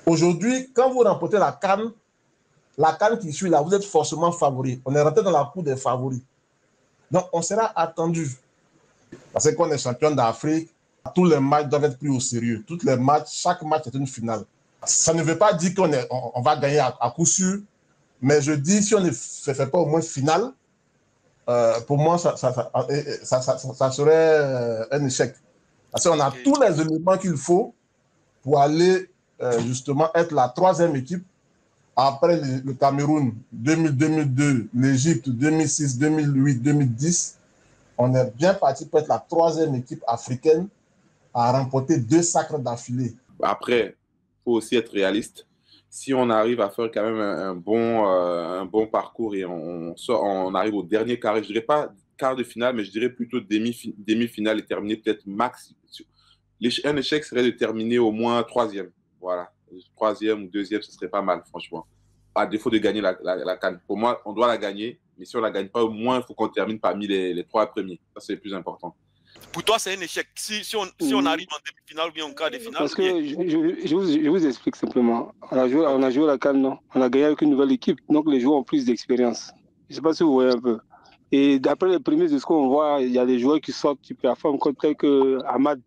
Aujourd'hui, quand vous remportez la CAN qui suit là, vous êtes forcément favori. On est rentré dans la cour des favoris. Donc, on sera attendu. Parce qu'on est champion d'Afrique, tous les matchs doivent être pris au sérieux. Tous les matchs, chaque match est une finale. Ça ne veut pas dire qu'on va gagner à coup sûr, mais je dis, si on ne fait pas au moins finale, pour moi, ça serait un échec. Parce qu'on a tous les éléments qu'il faut pour aller justement être la troisième équipe après le Cameroun 2002, l'Égypte 2006, 2008, 2010. On est bien parti pour être la troisième équipe africaine à remporter 2 sacres d'affilée. Après, il faut aussi être réaliste. Si on arrive à faire quand même un bon parcours et on arrive au dernier carré, je ne dirais pas quart de finale, mais je dirais plutôt demi-finale et terminer peut-être max. Un échec serait de terminer au moins troisième. Voilà. Troisième ou deuxième, ce serait pas mal, franchement. À défaut de gagner la CAN. Pour moi, on doit la gagner, mais si on ne la gagne pas, au moins, il faut qu'on termine parmi les 3 premiers. Ça, c'est le plus important. Pour toi, c'est un échec. Si on arrive en demi-finale ou bien en quart de finale. Parce que je vous explique simplement. On a joué la CAN, non? On a gagné avec une nouvelle équipe, donc les joueurs ont plus d'expérience. Je ne sais pas si vous voyez un peu. Et d'après les prémices de ce qu'on voit, il y a des joueurs qui sortent, qui performent, tels que Ahmad.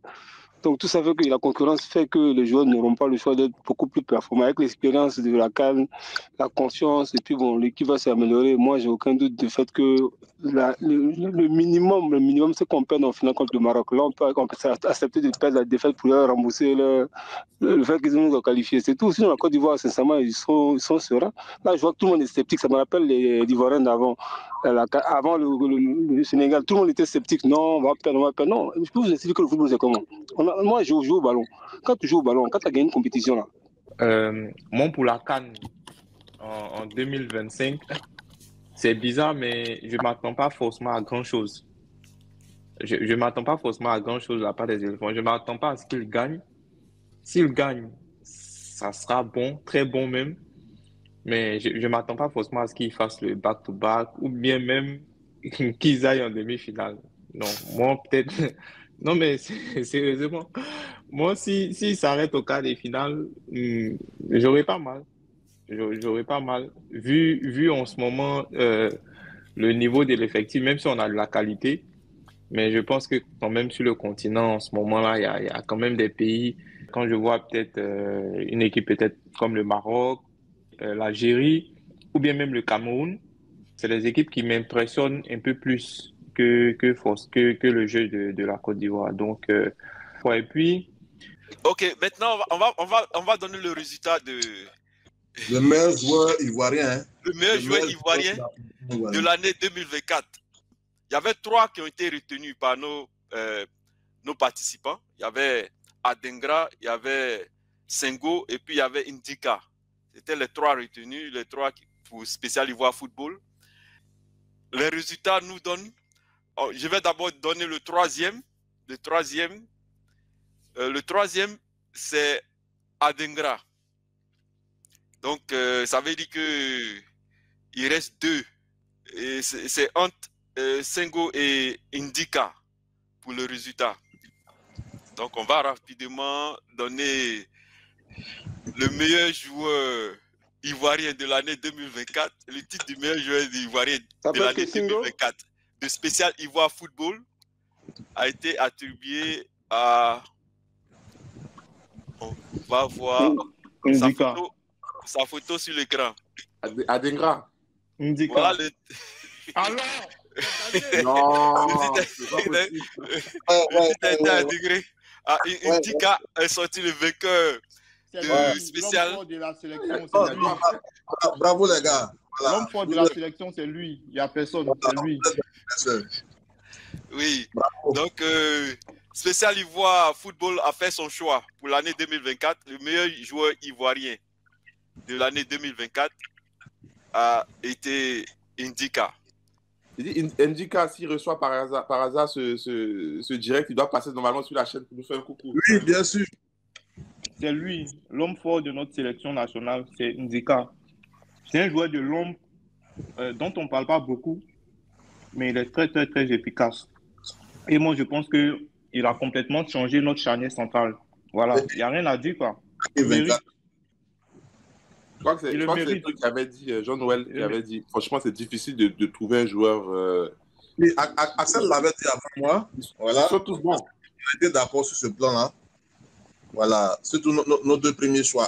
Donc tout ça fait que la concurrence fait que les joueurs n'auront pas le choix d'être beaucoup plus performants. Avec l'expérience de la CAN, la conscience, et puis bon, l'équipe va s'améliorer. Moi, j'ai aucun doute du fait que le minimum, c'est qu'on perd en finale contre le Maroc. Là, on peut accepter de perdre la défaite pour leur rembourser le fait qu'ils nous ont qualifiés. C'est tout. Sinon, la Côte d'Ivoire, sincèrement, ils sont sereins. Là, je vois que tout le monde est sceptique. Ça me rappelle les Ivoiriens d'avant. Avant le Sénégal, tout le monde était sceptique. Non, on va perdre. Non, je peux vous expliquer que le football, c'est comment. Moi, je joue au ballon. Quand tu joues au ballon, quand tu as gagné une compétition, là. Moi, pour la CAN en 2025, c'est bizarre, mais je ne m'attends pas forcément à grand-chose. Je ne m'attends pas forcément à grand-chose de la part des éléphants. Je ne m'attends pas à ce qu'ils gagnent. S'ils gagnent, ça sera bon, très bon même. Mais je ne m'attends pas forcément à ce qu'ils fassent le back-to-back ou bien même qu'ils aillent en demi-finale. Non, moi, peut-être... Non, mais sérieusement, moi, si s'arrête au quart des finales, j'aurais pas mal. J'aurais pas mal. Vu en ce moment le niveau de l'effectif, même si on a de la qualité, mais je pense que quand même sur le continent, en ce moment-là, il y a quand même des pays. Quand je vois peut-être une équipe peut-être comme le Maroc, l'Algérie ou bien même le Cameroun, c'est des équipes qui m'impressionnent un peu plus que le jeu de la Côte d'Ivoire. Donc, ouais, et puis... Ok, maintenant, on va donner le résultat de... Le meilleur joueur ivoirien. Hein? Le meilleur joueur ivoirien de l'année 2024. Il y avait 3 qui ont été retenus par nos participants. Il y avait Adengra, il y avait Sengo et puis il y avait Indika. C'était les 3 retenus, les 3 pour Spécial Ivoire Football. Les résultats nous donnent... je vais d'abord donner le troisième. Le troisième, c'est Adengra. Donc, ça veut dire qu'il reste 2. Et c'est entre Sengo et Indika pour le résultat. Donc, on va rapidement donner le meilleur joueur ivoirien de l'année 2024. Le titre du meilleur joueur ivoirien de l'année 2024 de Spécial Ivoire Football a été attribué à... On va voir sa photo sur l'écran. Adengra. Voilà le... Alors non, Indika est sorti le vainqueur de Spécial. De la sélection, c'est lui. Bravo les gars. Voilà. L'homme fort de la sélection, c'est lui. Il n'y a personne, c'est lui. Oui. Bravo. Donc, Spécial Ivoire Football a fait son choix pour l'année 2024. Le meilleur joueur ivoirien de l'année 2024 a été Indika. Indika, s'il reçoit par hasard ce direct, il doit passer normalement sur la chaîne pour nous faire un coucou. Oui, bien sûr. C'est lui, l'homme fort de notre sélection nationale, c'est Indika. C'est un joueur de l'ombre dont on ne parle pas beaucoup, mais il est très, très, très efficace. Et moi, je pense qu'il a complètement changé notre charnière centrale. Voilà, il n'y a rien à dire, quoi. Je crois que c'est le truc qu'avait dit Jean-Noël, qui avait dit, franchement, c'est difficile de trouver un joueur. Oui, Axel l'avait dit avant moi. Voilà. Ils sont tous bons. On était d'accord sur ce plan-là. Voilà. Surtout nos deux premiers choix,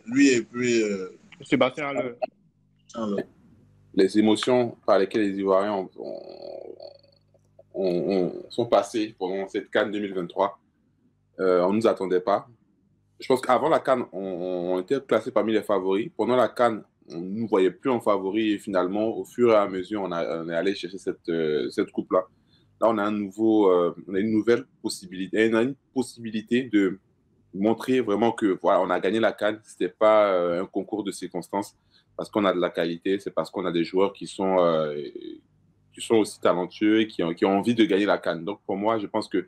lui et puis Sébastien Haller. Les émotions par lesquelles les Ivoiriens sont passés pendant cette CAN 2023, on ne nous attendait pas. Je pense qu'avant la CAN, on était classés parmi les favoris. Pendant la CAN, on ne nous voyait plus en favoris et finalement, au fur et à mesure, on est allé chercher cette coupe-là. Là, on a une nouvelle possibilité. On a une possibilité de montrer vraiment que voilà, on a gagné la CAN. Ce n'était pas un concours de circonstances parce qu'on a de la qualité, c'est parce qu'on a des joueurs qui sont aussi talentueux et qui ont envie de gagner la CAN. Donc, pour moi, je pense que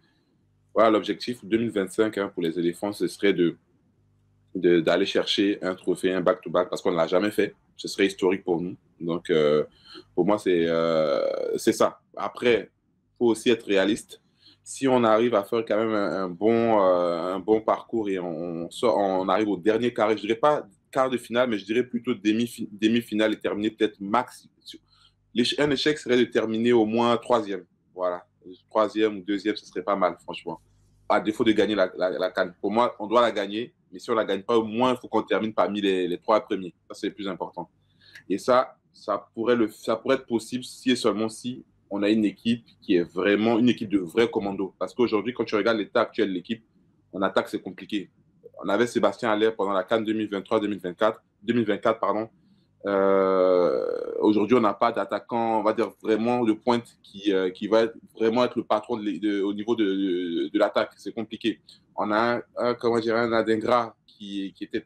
voilà, l'objectif 2025 pour les éléphants, ce serait d'aller chercher un trophée, un back-to-back, parce qu'on ne l'a jamais fait. Ce serait historique pour nous. Donc, pour moi, c'est ça. Après, il faut aussi être réaliste. Si on arrive à faire quand même un bon parcours et on arrive au dernier carré, je ne dirais pas quart de finale, mais je dirais plutôt demi-finale et terminer peut-être max. Un échec serait de terminer au moins troisième. Voilà. Troisième ou deuxième, ce serait pas mal, franchement. À défaut de gagner la CAN. Pour moi, on doit la gagner, mais si on ne la gagne pas, au moins, il faut qu'on termine parmi les trois premiers. Ça, c'est le plus important. Et ça pourrait être possible si et seulement si on a une équipe qui est vraiment une équipe de vrais commandos. Parce qu'aujourd'hui, quand tu regardes l'état actuel de l'équipe, en attaque, c'est compliqué. On avait Sébastien Haller pendant la CAN 2024. Aujourd'hui, on n'a pas d'attaquant, on va dire vraiment de pointe qui va vraiment être le patron au niveau de l'attaque. C'est compliqué. On a un Adingra qui était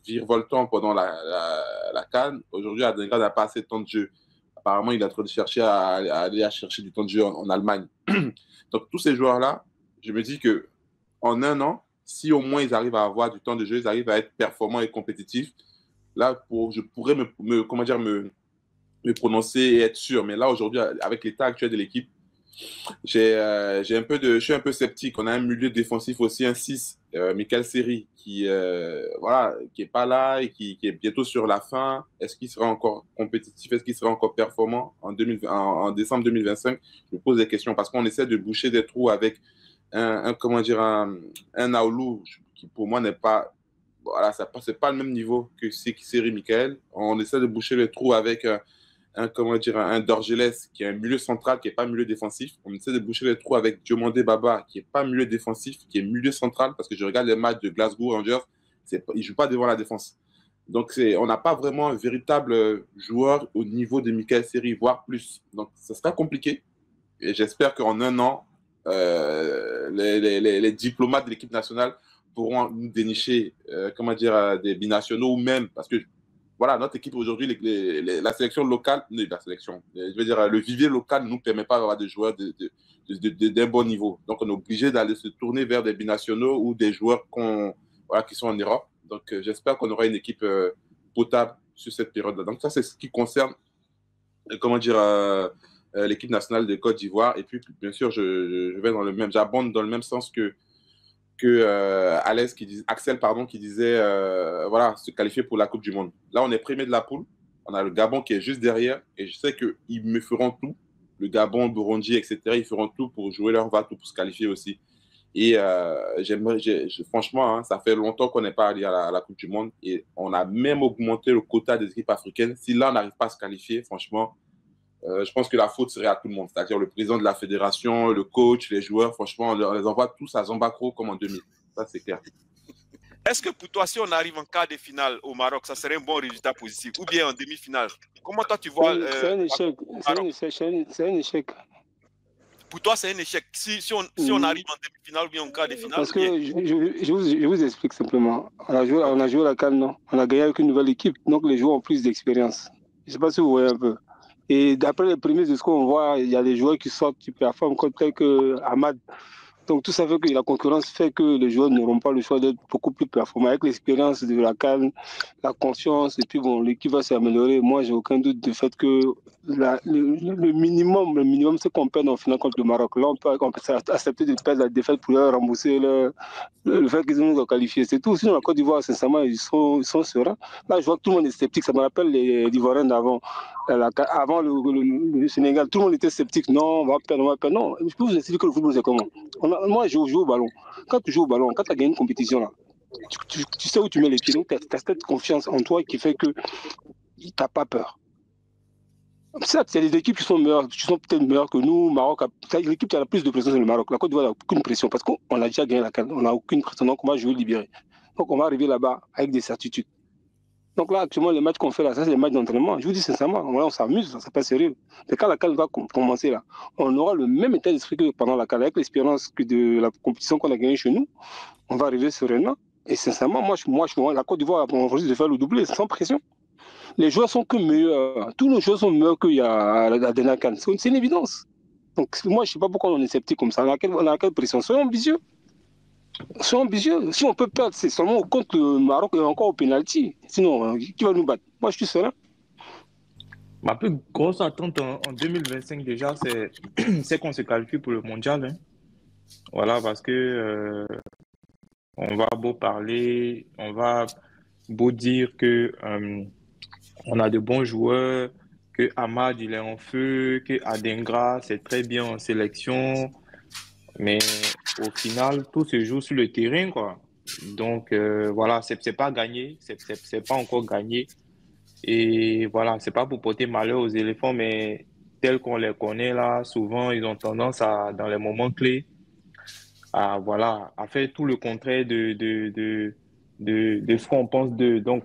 virevoltant pendant la CAN. Aujourd'hui, Adingra n'a pas assez de temps de jeu. Apparemment, il est en train de chercher à aller chercher du temps de jeu en Allemagne. Donc, tous ces joueurs-là, je me dis qu'en un an, si au moins ils arrivent à avoir du temps de jeu, ils arrivent à être performants et compétitifs, là, je pourrais me prononcer et être sûr. Mais là, aujourd'hui, avec l'état actuel de l'équipe, je suis un peu sceptique. On a un milieu défensif aussi, un 6, Michael Seri, qui est pas là et qui est bientôt sur la fin. Est-ce qu'il sera encore compétitif? Est-ce qu'il sera encore performant en décembre 2025? Je me pose des questions parce qu'on essaie de boucher des trous avec un Naoulou qui, pour moi, n'est pas... Voilà, c'est pas le même niveau que Seri Michael. On essaie de boucher les trous avec un Dorgelès qui est un milieu central, qui n'est pas milieu défensif. On essaie de boucher les trous avec Diomandé Baba, qui n'est pas milieu défensif, qui est milieu central, parce que je regarde les matchs de Glasgow Rangers, il ne joue pas devant la défense. Donc, on n'a pas vraiment un véritable joueur au niveau de Michael Seri, voire plus. Donc, ça sera compliqué. Et j'espère qu'en un an, les diplomates de l'équipe nationale pourront nous dénicher des binationaux ou même, parce que voilà, notre équipe aujourd'hui, la sélection locale, le vivier local ne nous permet pas d'avoir des joueurs d'un bon niveau. Donc, on est obligé d'aller se tourner vers des binationaux ou des joueurs qui sont en Europe. Donc, j'espère qu'on aura une équipe potable sur cette période-là. Donc, ça, c'est ce qui concerne, l'équipe nationale de Côte d'Ivoire. Et puis, bien sûr, j'abonde dans le même sens que Axel qui disait se qualifier pour la Coupe du Monde. Là, on est premier de la poule. On a le Gabon qui est juste derrière. Et je sais qu'ils me feront tout. Le Gabon, Burundi, etc. Ils feront tout pour jouer leur va-tout pour se qualifier aussi. Et franchement, ça fait longtemps qu'on n'est pas allé à la Coupe du Monde. Et on a même augmenté le quota des équipes africaines. Si là, on n'arrive pas à se qualifier, franchement, je pense que la faute serait à tout le monde, c'est-à-dire le président de la fédération, le coach, les joueurs. Franchement, on les envoie tous à Zambacro comme en 2000. Ça, c'est clair. Est-ce que pour toi, si on arrive en quart de finale au Maroc, ça serait un bon résultat positif? Ou bien en demi-finale? Comment toi, tu vois c'est un échec. C'est un échec. Pour toi, c'est un échec. Si on arrive en demi-finale ou bien en quart de finale? Parce que je vous explique simplement. On a joué la CAN, non? On a gagné avec une nouvelle équipe, donc les joueurs ont plus d'expérience. Je ne sais pas si vous voyez un peu. Et d'après les prémices de ce qu'on voit, il y a des joueurs qui sortent, qui performent, comme tel que Ahmad. Donc tout ça fait que la concurrence fait que les joueurs n'auront pas le choix d'être beaucoup plus performants. Avec l'expérience de la CAN, la confiance, et puis bon, l'équipe va s'améliorer. Moi, j'ai aucun doute du fait que le minimum, c'est qu'on perd en finale contre le Maroc. Là, on peut accepter de perdre la défaite pour leur rembourser le fait qu'ils nous ont qualifiés. C'est tout. Sinon, la Côte d'Ivoire, sincèrement, ils sont sereins. Là, je vois que tout le monde est sceptique. Ça me rappelle les Ivoiriens d'avant. Avant le Sénégal, tout le monde était sceptique. Non, on va perdre. Non, je peux vous expliquer que le football, c'est comment. Moi, je joue au ballon. Quand tu joues au ballon, quand tu as gagné une compétition, là, tu sais où tu mets les pieds. Donc, tu as cette confiance en toi qui fait que tu n'as pas peur. Certes, il y a des équipes qui sont peut-être meilleures que nous. Maroc, l'équipe qui a la plus de pression, c'est le Maroc. La Côte d'Ivoire n'a aucune pression parce qu'on a déjà gagné la CAN. On n'a aucune pression, donc on va jouer libéré. Donc, on va arriver là-bas avec des certitudes. Donc là, actuellement, les matchs qu'on fait là, ça, c'est les matchs d'entraînement. Je vous dis sincèrement, on s'amuse, ça, c'est pas sérieux. Mais quand la CAN va commencer là, on aura le même état d'esprit que pendant la CAN. Avec l'expérience de la compétition qu'on a gagnée chez nous, on va arriver sereinement. Et sincèrement, moi, la Côte d'Ivoire, on risque de faire le doublé sans pression. Les joueurs sont que meilleurs. Tous nos joueurs sont meilleurs qu'il y a à la dernière CAN. C'est une évidence. Donc moi, je ne sais pas pourquoi on est sceptique comme ça. On a quelle pression? Soyons ambitieux. Soyons ambitieux. Si on peut perdre, c'est seulement contre le Maroc et encore au pénalty. Sinon, qui va nous battre? Moi, je suis serein. Ma plus grosse attente en 2025 déjà, c'est qu'on se qualifie pour le mondial. Hein. Voilà, parce que on va beau parler, on va beau dire que on a de bons joueurs, que Amad il est en feu, que Adengra c'est très bien en sélection, mais au final tout se joue sur le terrain quoi. Donc voilà, c'est pas gagné, c'est pas encore gagné. Et voilà, c'est pas pour porter malheur aux éléphants, mais tels qu'on les connaît là, souvent ils ont tendance à, dans les moments clés, à voilà, à faire tout le contraire de ce qu'on pense d'eux. Donc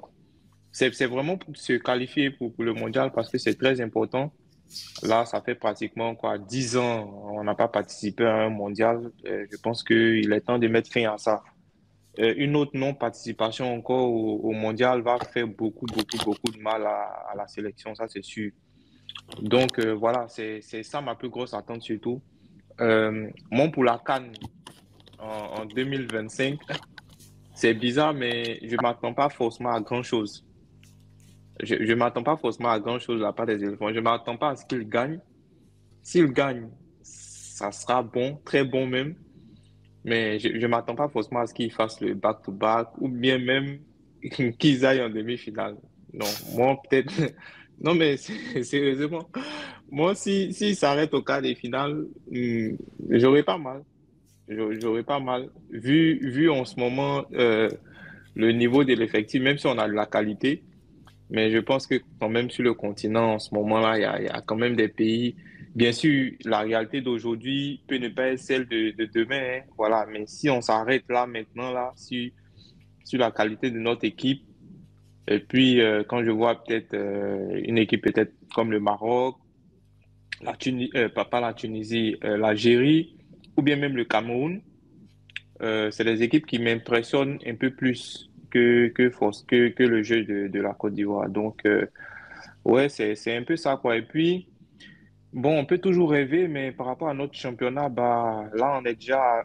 c'est vraiment pour se qualifier pour le mondial parce que c'est très important. Là, ça fait pratiquement quoi, 10 ans, on n'a pas participé à un mondial. Je pense qu'il est temps de mettre fin à ça. Une autre non-participation encore au mondial va faire beaucoup de mal à la sélection, ça c'est sûr. Donc voilà, c'est ça ma plus grosse attente surtout. Moi, pour la CAN en 2025, c'est bizarre, mais je ne m'attends pas forcément à grand-chose. Je ne m'attends pas forcément à grand-chose de la part des éléphants. Je ne m'attends pas à ce qu'ils gagnent. S'ils gagnent, ça sera bon, très bon même. Mais je ne m'attends pas forcément à ce qu'ils fassent le back-to-back ou bien même qu'ils aillent en demi-finale. Non, moi peut-être... Non, mais sérieusement, moi, s'ils s'arrêtent au quart des finales, j'aurais pas mal. J'aurais pas mal. Vu en ce moment le niveau de l'effectif, même si on a de la qualité, mais je pense que quand même sur le continent, en ce moment-là, il y a quand même des pays. Bien sûr, la réalité d'aujourd'hui peut ne pas être celle de demain, hein, voilà. Mais si on s'arrête là, maintenant, là, sur la qualité de notre équipe, et puis quand je vois peut-être une équipe peut-être comme le Maroc, pas la Tunisie, l'Algérie, ou bien même le Cameroun, c'est des équipes qui m'impressionnent un peu plus que le jeu de la Côte d'Ivoire. Donc, ouais, c'est un peu ça, quoi. Et puis, bon, on peut toujours rêver, mais par rapport à notre championnat, bah, là, on est déjà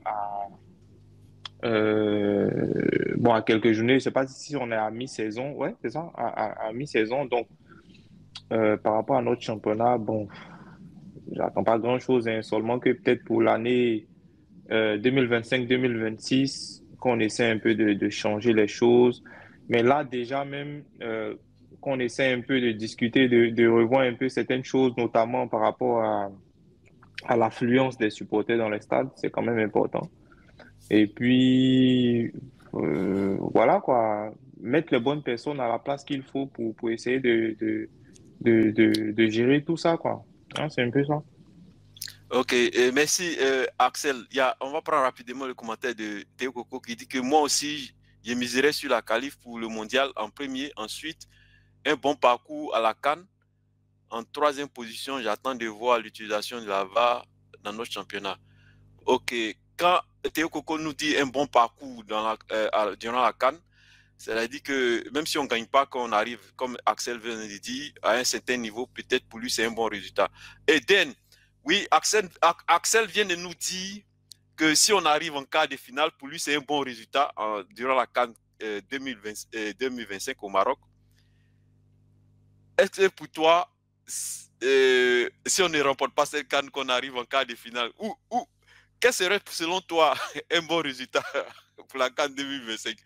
bon, à quelques journées. Je ne sais pas si on est à mi-saison. Ouais, c'est ça, à mi-saison. Donc, par rapport à notre championnat, bon, j'attends pas grand-chose, hein, seulement que peut-être pour l'année 2025-2026, qu'on essaie un peu de changer les choses. Mais là, déjà même, qu'on essaie un peu de discuter, de revoir un peu certaines choses, notamment par rapport à l'affluence des supporters dans les stades, c'est quand même important. Et puis, voilà quoi, mettre les bonnes personnes à la place qu'il faut pour essayer de gérer tout ça, quoi. Hein, c'est un peu ça. Ok, merci Axel. On va prendre rapidement le commentaire de Théo Coco qui dit que moi aussi, je miserais sur la qualif pour le mondial en premier. Ensuite, un bon parcours à la CAN. En troisième position, j'attends de voir l'utilisation de la VAR dans notre championnat. Ok, quand Théo Coco nous dit un bon parcours durant la CAN, c'est-à-dire que même si on ne gagne pas, quand on arrive, comme Axel vient de dire, à un certain niveau, peut-être pour lui, c'est un bon résultat. Eden, oui, Axel vient de nous dire que si on arrive en quart de finale, pour lui, c'est un bon résultat durant la CAN 2025 au Maroc. Est-ce que pour toi, si on ne remporte pas cette CAN, qu'on arrive en quart de finale, quel serait selon toi un bon résultat pour la CAN 2025?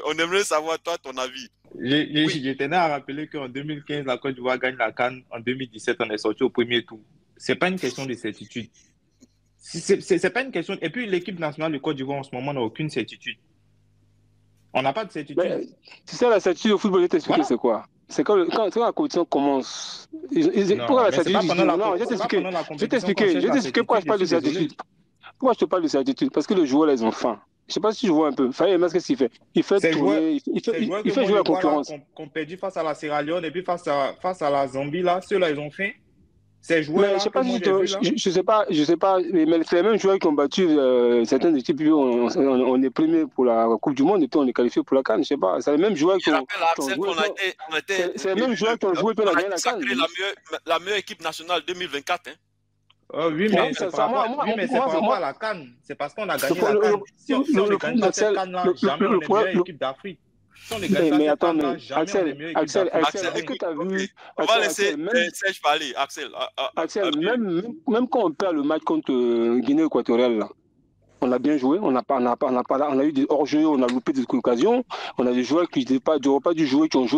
On aimerait savoir toi ton avis. Je tenais à rappeler qu'en 2015, la Côte d'Ivoire gagne la CAN. En 2017, on est sorti au premier tour. C'est pas une question de certitude. C'est pas une question. Et puis l'équipe nationale de Côte d'Ivoire en ce moment n'a aucune certitude. On n'a pas de certitude. Mais, tu sais, la certitude au football, je vais t'expliquer c'est quoi. C'est quand la compétition commence. Pourquoi la certitude? Non, je vais t'expliquer pourquoi je parle de certitude. Pourquoi je te parle de certitude? Parce que les joueurs, là, ils ont faim. Je ne sais pas si tu vois un peu. Faye, qu'est-ce qu'il fait? Il fait tourner, il fait jouer la concurrence. Qu'on perdit face à la Sierra Leone et puis face à la Zambie, là, ceux-là, ils ont faim. Ces joueurs, je sais pas, mais c'est les mêmes joueurs qui ont battu certaines équipes. On est premier pour la Coupe du Monde et puis on est qualifié pour la CAN. Je sais pas, c'est les mêmes joueurs qui ont joué. C'est les mêmes joueurs qui ont joué pour la CAN. La meilleure équipe nationale 2024. Oui, mais c'est par rapport à la CAN. C'est parce qu'on a gagné la CAN. Si on ne gagne pas cette CAN-là, jamais on est meilleure équipe d'Afrique. Mais attends, Axel, est-ce que tu as vu... On va laisser Serge parler, Axel. Axel, même quand on perd le match contre Guinée équatoriale, là, on a bien joué, on a eu des hors-jeux, on a loupé des occasions, on a des joueurs qui n'auraient pas dû jouer, qui ont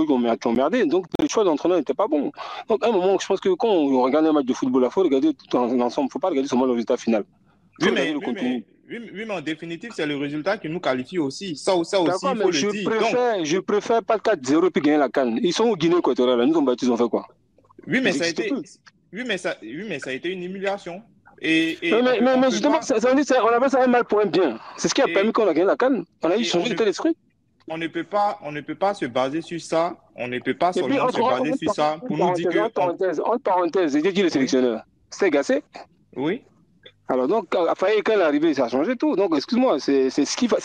merdé, donc le choix d'entraîneur n'était pas bon. Donc à un moment, je pense que quand on regarde un match de football, il faut regarder tout en ensemble, il ne faut pas regarder seulement le résultat final. Oui, mais en définitive, c'est le résultat qui nous qualifie aussi. Ça aussi, il faut le dire. Je préfère pas 4-0 puis gagner la CAN. Ils sont au Guinée équatoriale, nous ont battus, ils ont fait quoi? Oui, mais ça a été une humiliation. Mais justement, on appelle ça un mal pour un bien. C'est ce qui a permis qu'on a gagné la CAN. On a eu changé d'état d'esprit. On ne peut pas se baser sur ça. On ne peut pas seulement se baser sur ça pour nous dire que... Entre parenthèses, j'ai dit le sélectionneur. C'est Gassé? Oui. Alors donc, Faye, quand il est arrivé, ça a changé tout. Donc, excuse-moi, c'est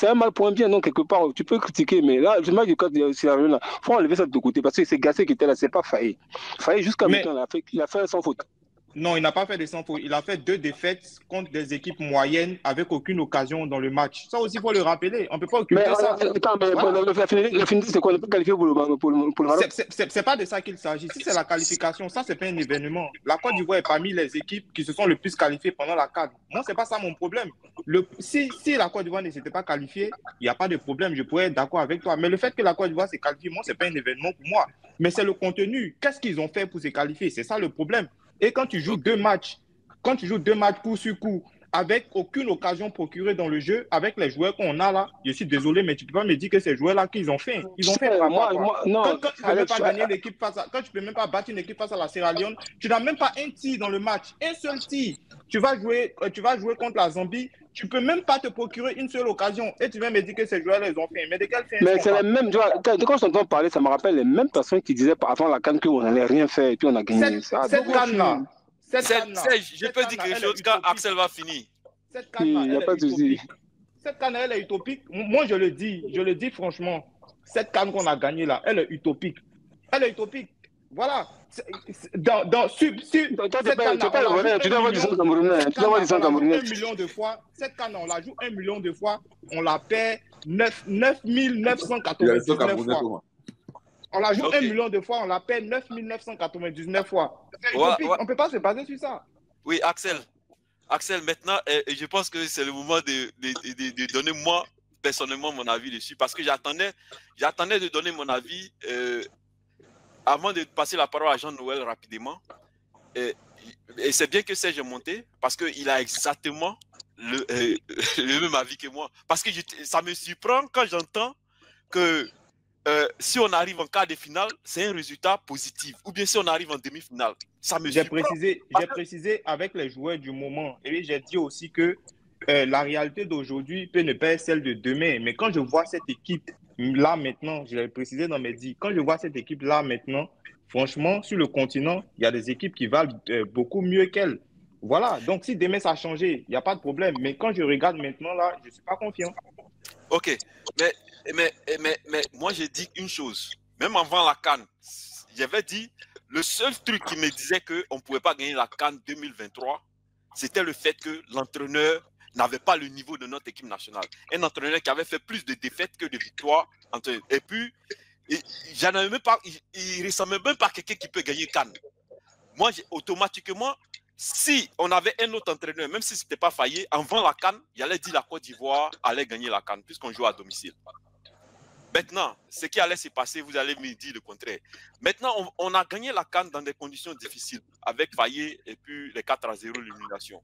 un mal pour un bien. Donc, quelque part, tu peux critiquer, mais là, le match du cadre de Sierra Leone, il faut enlever ça de côté parce que c'est Gassé qui était là, c'est pas Faye. Faye, jusqu'à maintenant, il a fait sans faute. Non, il n'a pas fait de sans faute. Il a fait 2 défaites contre des équipes moyennes avec aucune occasion dans le match. Ça aussi, il faut le rappeler. On ne peut pas occulter ça. Attends, mais la finalité, c'est quoi? On ne peut pas qualifier pour le Maroc. C'est pas de ça qu'il s'agit. Si c'est la qualification, ça, c'est pas un événement. La Côte d'Ivoire est parmi les équipes qui se sont le plus qualifiées pendant la CAN. Moi, c'est pas ça mon problème. Si la Côte d'Ivoire ne s'était pas qualifiée, il n'y a pas de problème. Je pourrais être d'accord avec toi. Mais le fait que la Côte d'Ivoire s'est qualifiée, moi, c'est pas un événement pour moi. Mais c'est le contenu. Qu'est-ce qu'ils ont fait pour se qualifier? C'est ça le problème. Et quand tu joues 2 matchs, coup sur coup, avec aucune occasion procurée dans le jeu, avec les joueurs qu'on a là, je suis désolé, mais tu ne peux pas me dire que ces joueurs-là qu'ils ont fait. Ils ont fait non, quand tu ne peux même pas gagner l'équipe quand tu peux même pas battre une équipe face à la Sierra Leone, tu n'as même pas un tir dans le match, un seul tir. Tu vas jouer contre la Zambie, tu ne peux même pas te procurer une seule occasion. Et tu viens me dire que ces joueurs-là, ils ont fait. Mais de quel fait? Mais c'est les mêmes. Quand je t'entends parler, ça me rappelle les mêmes personnes qui disaient avant la CAN qu'on n'allait rien faire et puis on a gagné. Cette CAN-là. Je peux dire quelque chose quand Axel va finir. Cette CAN-là, elle est utopique. Cette CAN, elle est utopique. Moi, je le dis franchement. Cette CAN qu'on a gagnée là, elle est utopique. Elle est utopique. Voilà. Tu dois avoir du sang camerounais. 1 million de fois. Cette CAN, on la joue 1 million de fois. On la perd 9 999 fois. On la joue 1 million de fois, on la perd 9 999 fois. On ne peut pas se baser sur ça. Oui, Axel, maintenant, je pense que c'est le moment de donner moi, personnellement, mon avis dessus. Parce que j'attendais de donner mon avis avant de passer la parole à Jean-Noël rapidement. Et c'est bien que Serge est monté parce qu'il a exactement le même avis que moi. Parce que ça me surprend quand j'entends que si on arrive en quart de finale, c'est un résultat positif. Ou bien si on arrive en demi-finale, ça me surprend. J'ai précisé avec les joueurs du moment. Et j'ai dit aussi que la réalité d'aujourd'hui peut ne pas être celle de demain. Mais quand je vois cette équipe là maintenant, je l'ai précisé dans mes dits, quand je vois cette équipe là maintenant, franchement, sur le continent, il y a des équipes qui valent beaucoup mieux qu'elle. Voilà, donc si demain ça a changé, il n'y a pas de problème. Mais quand je regarde maintenant là, je ne suis pas confiant. Ok, mais moi j'ai dit une chose, même avant la CAN, j'avais dit, le seul truc qui me disait qu'on ne pouvait pas gagner la CAN 2023, c'était le fait que l'entraîneur n'avait pas le niveau de notre équipe nationale. Un entraîneur qui avait fait plus de défaites que de victoires. Et puis, il ne ressemblait même pas à quelqu'un qui peut gagner CAN. Moi, automatiquement, si on avait un autre entraîneur, même si ce n'était pas Fayet, avant la CAN, il allait dire la Côte d'Ivoire allait gagner la CAN, puisqu'on joue à domicile. Maintenant, ce qui allait se passer, vous allez me dire le contraire. Maintenant, on a gagné la CAN dans des conditions difficiles, avec Fayet et puis les 4-0 l'élimination.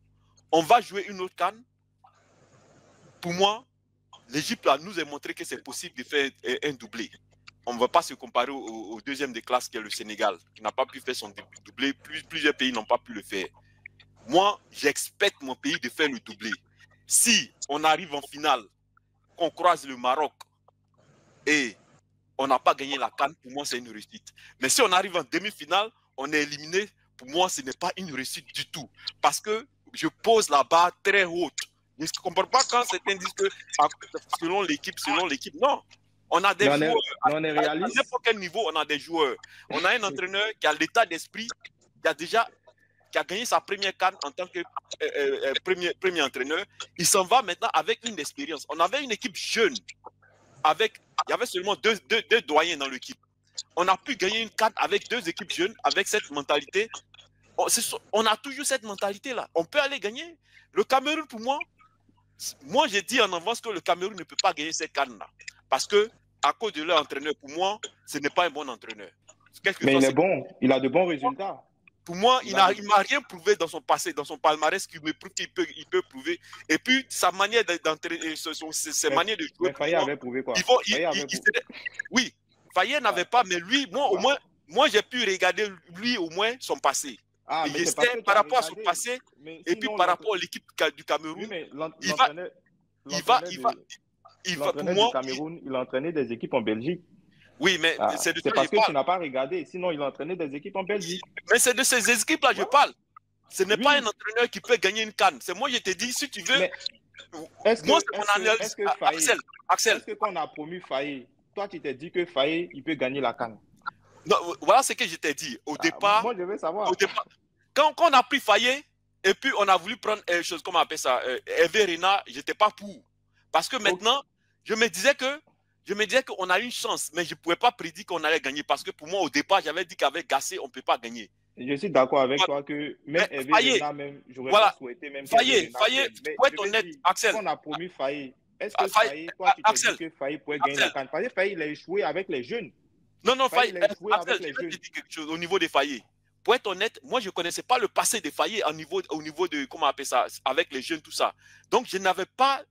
On va jouer une autre CAN. Pour moi, l'Égypte nous a montré que c'est possible de faire un doublé. On ne va pas se comparer au deuxième de classe qui est le Sénégal, qui n'a pas pu faire son doublé. Plusieurs pays n'ont pas pu le faire. Moi, j'expecte mon pays de faire le doublé. Si on arrive en finale, qu'on croise le Maroc et on n'a pas gagné la CAN, pour moi, c'est une réussite. Mais si on arrive en demi-finale, on est éliminé, pour moi, ce n'est pas une réussite du tout. Parce que je pose la barre très haute. Je ne comprends pas quand certains disent que selon l'équipe, non. On a des joueurs, on est réaliste. À n'importe quel niveau, on a des joueurs. On a un entraîneur qui a l'état d'esprit, qui a gagné sa première CAN en tant que premier entraîneur. Il s'en va maintenant avec une expérience. On avait une équipe jeune. Il y avait seulement deux doyens dans l'équipe. On a pu gagner une CAN avec 2 équipes jeunes, avec cette mentalité. On a toujours cette mentalité-là. On peut aller gagner. Le Cameroun, pour moi j'ai dit en avance que le Cameroun ne peut pas gagner cette CAN-là. Parce que, à cause de leur entraîneur, pour moi, ce n'est pas un bon entraîneur. Mais il est bon, il a de bons résultats. Pour moi, il ne m'a rien prouvé dans son passé, dans son palmarès, qui me prouve qu'il peut prouver. Et puis, sa manière d'entraîner, ses manières de jouer. Mais Fayet avait prouvé quoi? Oui, Fayet n'avait pas, mais lui, moi j'ai pu regarder lui au moins son passé. Il essaie par rapport à son passé, et puis par rapport à l'équipe du Cameroun. Oui, mais pour moi, du Cameroun, il a entraîné des équipes en Belgique. Oui, mais c'est de ça parce que tu n'as pas regardé. Sinon, il a entraîné des équipes en Belgique. Mais c'est de ces équipes-là que je parle. Ce n'est pas un entraîneur qui peut gagner une CAN. C'est moi, je te dis, si tu veux. Est-ce que Axel, quand on a promu Fayet, toi, tu t'es dit que Fayet, il peut gagner la CAN? Non, voilà ce que je t'ai dit. Au départ, moi, je veux savoir. Quand on a pris Fayet, et puis on a voulu prendre une chose, comment on appelle ça, Hervé Renard, je n'étais pas pour. Parce que maintenant, je me disais qu'on a une chance, mais je ne pouvais pas prédire qu'on allait gagner. Parce que pour moi, au départ, j'avais dit qu'avec Gassé, on ne peut pas gagner. Je suis d'accord avec toi que même Hervé Renard, j'aurais pas souhaité même Fayet, pour être honnête, Axel. Quand on a promu Fayet, est-ce que Fayet, toi, tu t'es dit que Fayet pourrait gagner la CAN? Parce que Fayet, il a échoué avec les jeunes. Non, Fayet, Axel, je vais te dire quelque chose au niveau des Fayet. Pour être honnête, moi, je ne connaissais pas le passé des Fayet au niveau de, comment on appelle ça, avec les jeunes, tout ça. Donc, je n'avais pas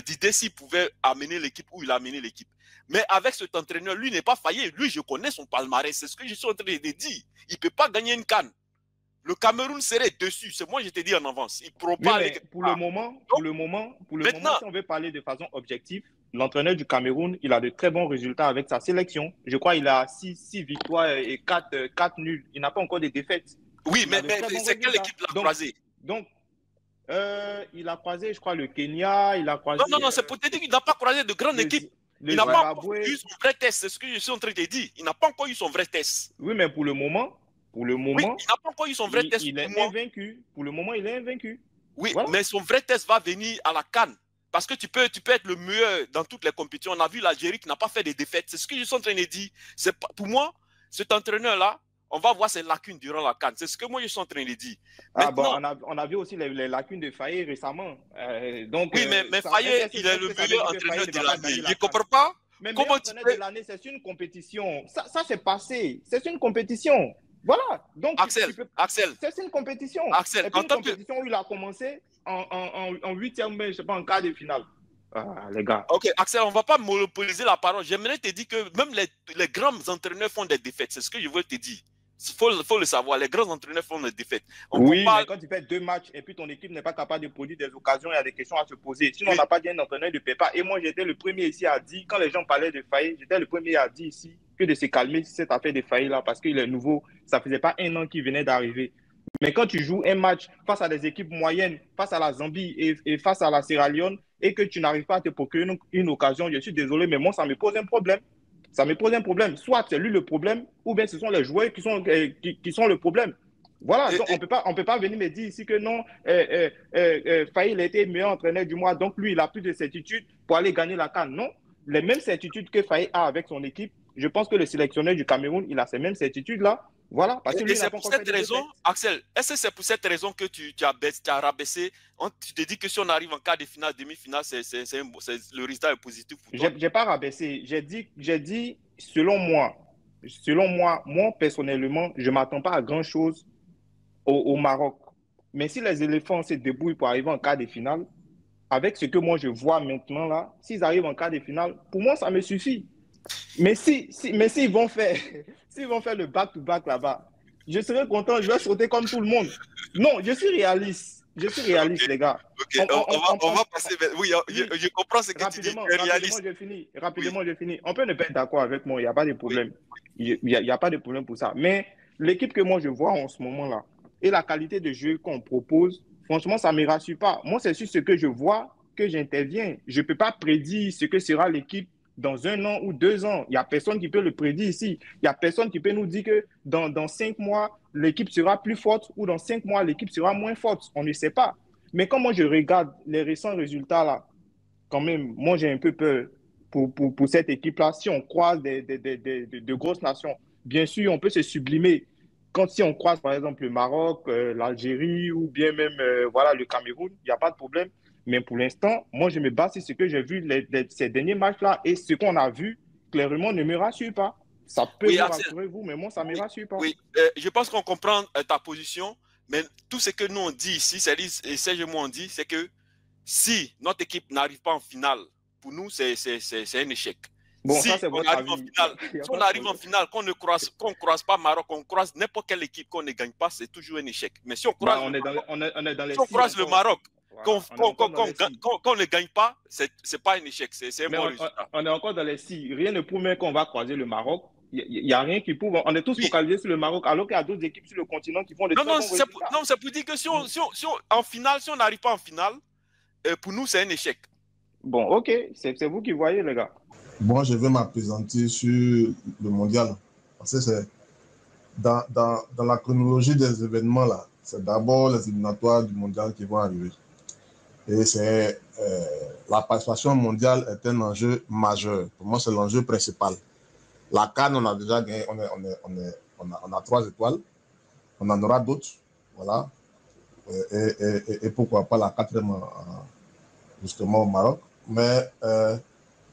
d'idée s'il pouvait amener l'équipe où il a amené l'équipe. Mais avec cet entraîneur, lui n'est pas Fayet. Lui, je connais son palmarès. C'est ce que je suis en train de dire. Il ne peut pas gagner une CAN. Le Cameroun serait dessus. C'est moi, je t'ai dit en avance. Il ne pourra pas aller. Pour le moment, si on veut parler de façon objective, l'entraîneur du Cameroun, il a de très bons résultats avec sa sélection. Je crois qu'il a 6 victoires et 4 nuls. Il n'a pas encore de défaites. Oui, mais c'est quelle équipe l'a croisé? Donc, il a croisé, je crois, le Kenya. Il a croisé. Non, c'est pour te dire qu'il n'a pas croisé de grandes équipes. Il n'a pas encore eu son vrai test. C'est ce que je suis en train de dire. Il n'a pas encore eu son vrai test. Oui, mais pour le moment, oui, il n'a pas encore eu son vrai test. Il est invaincu. Pour le moment, il est invaincu. Oui, voilà. Mais son vrai test va venir à la CAN. Parce que tu peux être le meilleur dans toutes les compétitions. On a vu l'Algérie qui n'a pas fait de défaites. C'est ce que je suis en train de dire. Pour moi, cet entraîneur-là, on va voir ses lacunes durant la CAN. C'est ce que moi, je suis en train de dire. Maintenant, on a vu aussi les lacunes de Fayet récemment. Oui, mais Fayet, il est le meilleur entraîneur de l'année. Je ne comprends pas. Mais comment tu peux... de l'année, c'est une compétition. Ça c'est passé. C'est une compétition. Voilà. Donc, Axel, c'est une compétition. Axel, c'est une compétition où il a commencé en huitième, mais je ne sais pas, en quart de finale. Les gars. Ok, Axel, on ne va pas monopoliser la parole. J'aimerais te dire que même les grands entraîneurs font des défaites. C'est ce que je veux te dire. Il faut le savoir. Les grands entraîneurs font des défaites. Mais quand tu fais 2 matchs et puis ton équipe n'est pas capable de produire des occasions, il y a des questions à se poser. Sinon, on n'a pas dit un entraîneur de paie pas. Et moi, j'étais le premier ici à dire, quand les gens parlaient de Fayet, j'étais le premier à dire ici que de se calmer cette affaire de Fayet-là parce qu'il est nouveau. Ça ne faisait pas 1 an qu'il venait d'arriver. Mais quand tu joues un match face à des équipes moyennes, face à la Zambie et face à la Sierra Leone, et que tu n'arrives pas à te procurer une occasion, je suis désolé, mais moi, ça me pose un problème. Ça me pose un problème. Soit c'est lui le problème, ou bien ce sont les joueurs qui sont le problème. Voilà, donc on peut pas venir me dire ici que non, Faye, il a été meilleur entraîneur du mois, donc lui, il a plus de certitude pour aller gagner la CAN. Non, les mêmes certitudes que Faye a avec son équipe, je pense que le sélectionneur du Cameroun, il a ces mêmes certitudes-là. Voilà, parce que lui, Et c'est pour cette raison, Axel, est-ce que c'est pour cette raison que tu as rabaissé? Tu te dis que si on arrive en quart de finale, demi-finale, le résultat est positif pour toi? J'ai pas rabaissé. J'ai dit, selon moi, moi, personnellement, je ne m'attends pas à grand-chose au Maroc. Mais si les éléphants se débrouillent pour arriver en quart de finale, avec ce que moi je vois maintenant là, s'ils arrivent en quart de finale, pour moi, ça me suffit. Mais s'ils vont faire, s'ils vont faire le back-to-back là-bas, je serai content, je vais sauter comme tout le monde. Non, je suis réaliste. Je suis réaliste, les gars. Ok, on va passer. Oui, je comprends ce que tu dis. Rapidement, je finis. On peut ne pas être d'accord avec moi, il n'y a pas de problème. Il n'y a pas de problème pour ça. Mais l'équipe que moi je vois en ce moment-là et la qualité de jeu qu'on propose, franchement, ça ne me rassure pas. Moi, c'est sur ce que je vois que j'interviens. Je ne peux pas prédire ce que sera l'équipe dans 1 an ou 2 ans. Il n'y a personne qui peut le prédire ici. Il n'y a personne qui peut nous dire que dans 5 mois, l'équipe sera plus forte ou dans 5 mois, l'équipe sera moins forte. On ne sait pas. Mais quand moi, je regarde les récents résultats, là, quand même, moi, j'ai un peu peur pour cette équipe-là. Si on croise de grosses nations, bien sûr, on peut se sublimer. Si on croise, par exemple, le Maroc, l'Algérie ou bien même voilà, le Cameroun, il n'y a pas de problème. Mais pour l'instant, moi, je me base sur ce que j'ai vu ces derniers matchs-là et ce qu'on a vu, clairement, ne me rassure pas. Ça peut vous rassurer, vous, mais moi, ça ne me rassure pas. Oui, je pense qu'on comprend ta position, mais tout ce que nous, on dit ici, et Serge et moi, on dit, c'est que si notre équipe n'arrive pas en finale, pour nous, c'est un échec. Bon, si ça, c'est votre avis. Si on arrive en finale, qu'on ne croise pas Maroc, qu'on croise n'importe quelle équipe qu'on ne gagne pas, c'est toujours un échec. Mais si on croise, on est dans les si on croise le Maroc, qu'on ne gagne pas, c'est pas un échec, c'est un bon résultat. On est encore dans les six. Rien ne prouve même qu'on va croiser le Maroc. Il n'y a rien qui prouve. On est tous focalisés sur le Maroc, alors qu'il y a d'autres équipes sur le continent qui font des non, c'est pour dire que si on n'arrive pas en finale, pour nous, c'est un échec. Bon, ok, c'est vous qui voyez, les gars. Moi, je vais m'appesantir sur le mondial. Parce que c'est dans la chronologie des événements, là, c'est d'abord les éliminatoires du mondial qui vont arriver. Et c'est la participation mondiale est un enjeu majeur. Pour moi, c'est l'enjeu principal. La CAN, on a déjà gagné, on a 3 étoiles. On en aura d'autres. Voilà. Et pourquoi pas la 4e justement au Maroc. Mais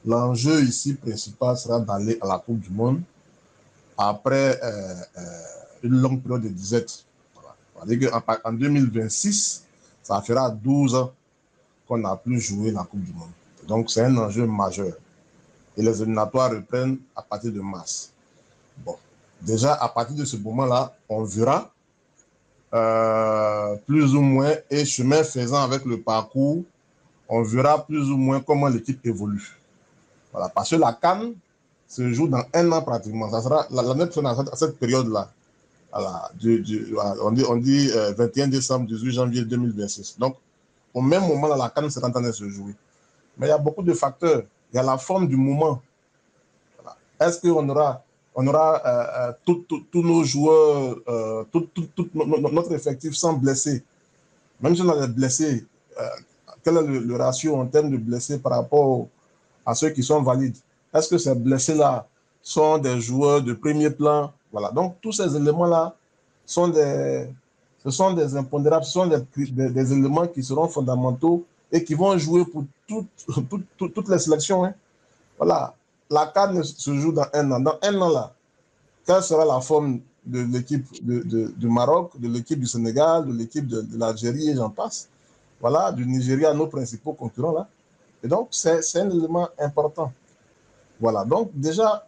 l'enjeu ici principal sera d'aller à la Coupe du Monde après une longue période de disette. Voilà. En 2026, ça fera 12 ans qu'on n'a plus joué la Coupe du Monde. Donc, c'est un enjeu majeur. Et les éliminatoires reprennent à partir de mars. Bon, déjà, à partir de ce moment-là, on verra plus ou moins, et chemin faisant avec le parcours, on verra plus ou moins comment l'équipe évolue. Voilà, parce que la CAN se joue dans 1 an pratiquement. Ça sera l'année prochaine à cette période-là. Voilà, on dit 21 décembre, 18 janvier 2026. Donc, au même moment, là, la CAN sera en train de se jouer. Mais il y a beaucoup de facteurs. Il y a la forme du moment. Voilà. Est-ce qu'on aura tous nos joueurs, notre effectif sans blessés? Même si on a des blessés, quel est le ratio en termes de blessés par rapport à ceux qui sont valides? Est-ce que ces blessés-là sont des joueurs de premier plan? Voilà. Donc, tous ces éléments-là sont des impondérables, ce sont des éléments qui seront fondamentaux et qui vont jouer pour toutes les sélections. Hein. Voilà. La CAN se joue dans 1 an. Dans 1 an, là, quelle sera la forme de l'équipe du Maroc, de l'équipe du Sénégal, de l'équipe de l'Algérie, et j'en passe. Voilà, du Nigeria, nos principaux concurrents, là. Et donc, c'est un élément important. Voilà. Donc, déjà,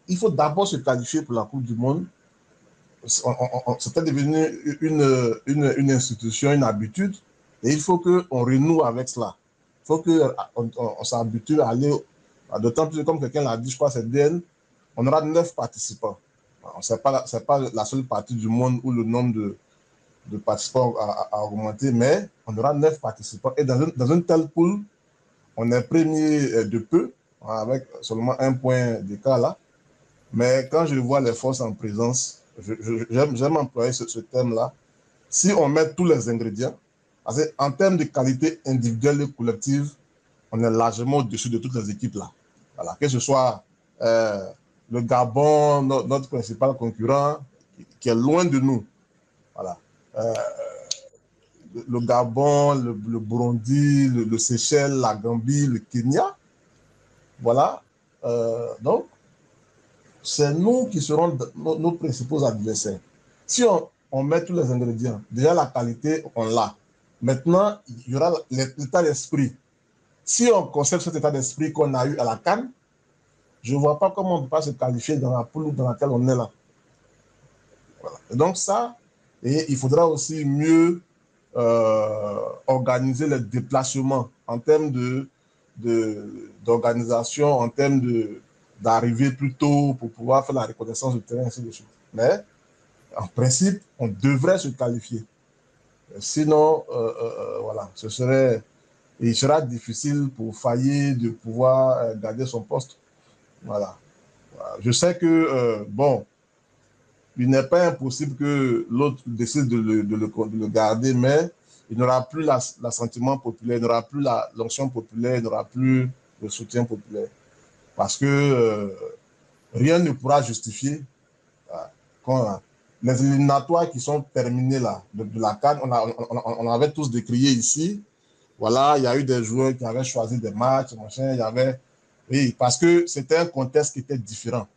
il faut d'abord se qualifier pour la Coupe du Monde. C'est devenu une institution, une habitude, et il faut qu'on renoue avec cela. Il faut qu'on s'habitue à aller, d'autant plus comme quelqu'un l'a dit, je crois, c'est DN, on aura 9 participants. Ce n'est pas la seule partie du monde où le nombre de participants a augmenté, mais on aura 9 participants. Et dans une telle poule, on est premier de peu, avec seulement 1 point d'écart là. Mais quand je vois les forces en présence, j'aime employer ce terme-là, si on met tous les ingrédients, parce qu'en termes de qualité individuelle et collective, on est largement au-dessus de toutes les équipes là. Voilà. Que ce soit le Gabon, notre principal concurrent, qui est loin de nous. Voilà. Le Gabon, le Burundi, le Seychelles, la Gambie, le Kenya. Voilà. Donc, c'est nous qui serons nos principaux adversaires. Si on met tous les ingrédients, déjà la qualité, on l'a. Maintenant, il y aura l'état d'esprit. Si on conserve cet état d'esprit qu'on a eu à la CAN, je ne vois pas comment on ne peut pas se qualifier dans la poule dans laquelle on est là. Voilà. Et donc ça, et il faudra aussi mieux organiser les déplacements en termes d'organisation, en termes d'arriver plus tôt pour pouvoir faire la reconnaissance du terrain, ainsi de suite. Mais en principe, on devrait se qualifier. Sinon, voilà, il sera difficile pour Fayet de pouvoir garder son poste. Voilà. Je sais que, bon, il n'est pas impossible que l'autre décide de le garder, mais il n'aura plus l'assentiment populaire, il n'aura plus l'onction populaire, il n'aura plus le soutien populaire. Parce que rien ne pourra justifier quand les éliminatoires qui sont terminés là, de la CAN, on avait tous décrié ici. Voilà, il y a eu des joueurs qui avaient choisi des matchs, machin, il y avait... Oui, parce que c'était un contexte qui était différent.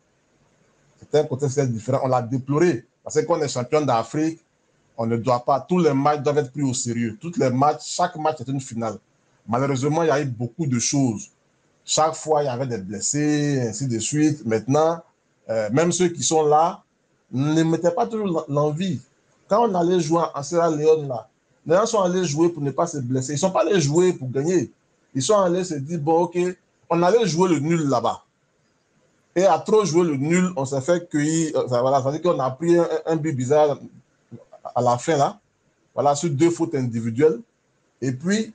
C'était un contexte qui était différent. On l'a déploré. Parce que quand on est champion d'Afrique, on ne doit pas... Tous les matchs doivent être pris au sérieux. Tous les matchs, chaque match est une finale. Malheureusement, il y a eu beaucoup de choses. Chaque fois, il y avait des blessés, ainsi de suite. Maintenant, même ceux qui sont là ne mettaient pas toujours l'envie. Quand on allait jouer en Sierra Leone, là, les gens sont allés jouer pour ne pas se blesser. Ils ne sont pas allés jouer pour gagner. Ils sont allés se dire, bon, ok, on allait jouer le nul là-bas. Et à trop jouer le nul, on s'est fait cueillir. Voilà, ça veut dire qu'on a pris un but bizarre à la fin, là. Voilà, sur 2 fautes individuelles. Et puis,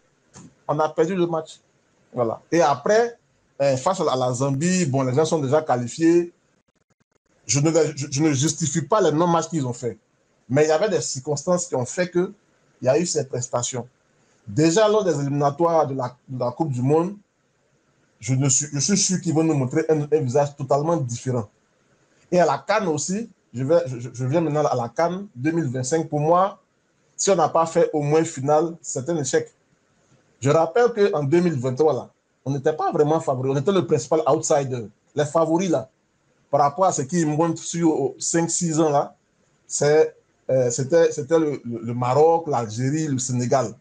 on a perdu le match. Voilà. Et après, face à la Zambie, bon, les gens sont déjà qualifiés. Je ne justifie pas les non-matchs qu'ils ont fait. Mais il y avait des circonstances qui ont fait qu'il y a eu ces prestations. Déjà, lors des éliminatoires de la Coupe du Monde, je suis sûr qu'ils vont nous montrer un visage totalement différent. Et à la CAN aussi, je viens maintenant à la CAN 2025. Pour moi, si on n'a pas fait au moins finale, c'est un échec. Je rappelle qu'en 2023, là, on n'était pas vraiment favoris. On était le principal outsider. Les favoris, là, par rapport à ce qu'ils montrent sur 5-6 ans, là, c'était le Maroc, l'Algérie, le Sénégal.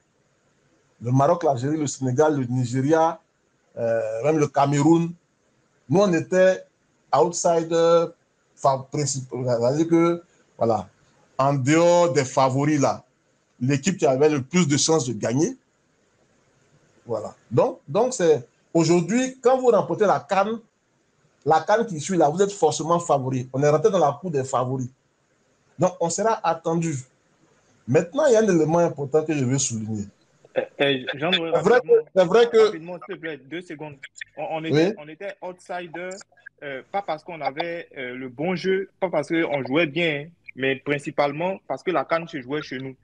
Le Maroc, l'Algérie, le Sénégal, le Nigeria, même le Cameroun. Nous, on était outsiders principaux. C'est-à-dire que, voilà, en dehors des favoris, là, l'équipe qui avait le plus de chances de gagner. Voilà. Donc c'est aujourd'hui, quand vous remportez la CAN qui suit là, vous êtes forcément favori. On est rentré dans la cour des favoris. Donc, on sera attendu. Maintenant, il y a un élément important que je veux souligner. Jean, c'est vrai que... Rapidement, s'il te plaît, 2 secondes. On était outsider, pas parce qu'on avait le bon jeu, pas parce qu'on jouait bien, mais principalement parce que la CAN se jouait chez nous.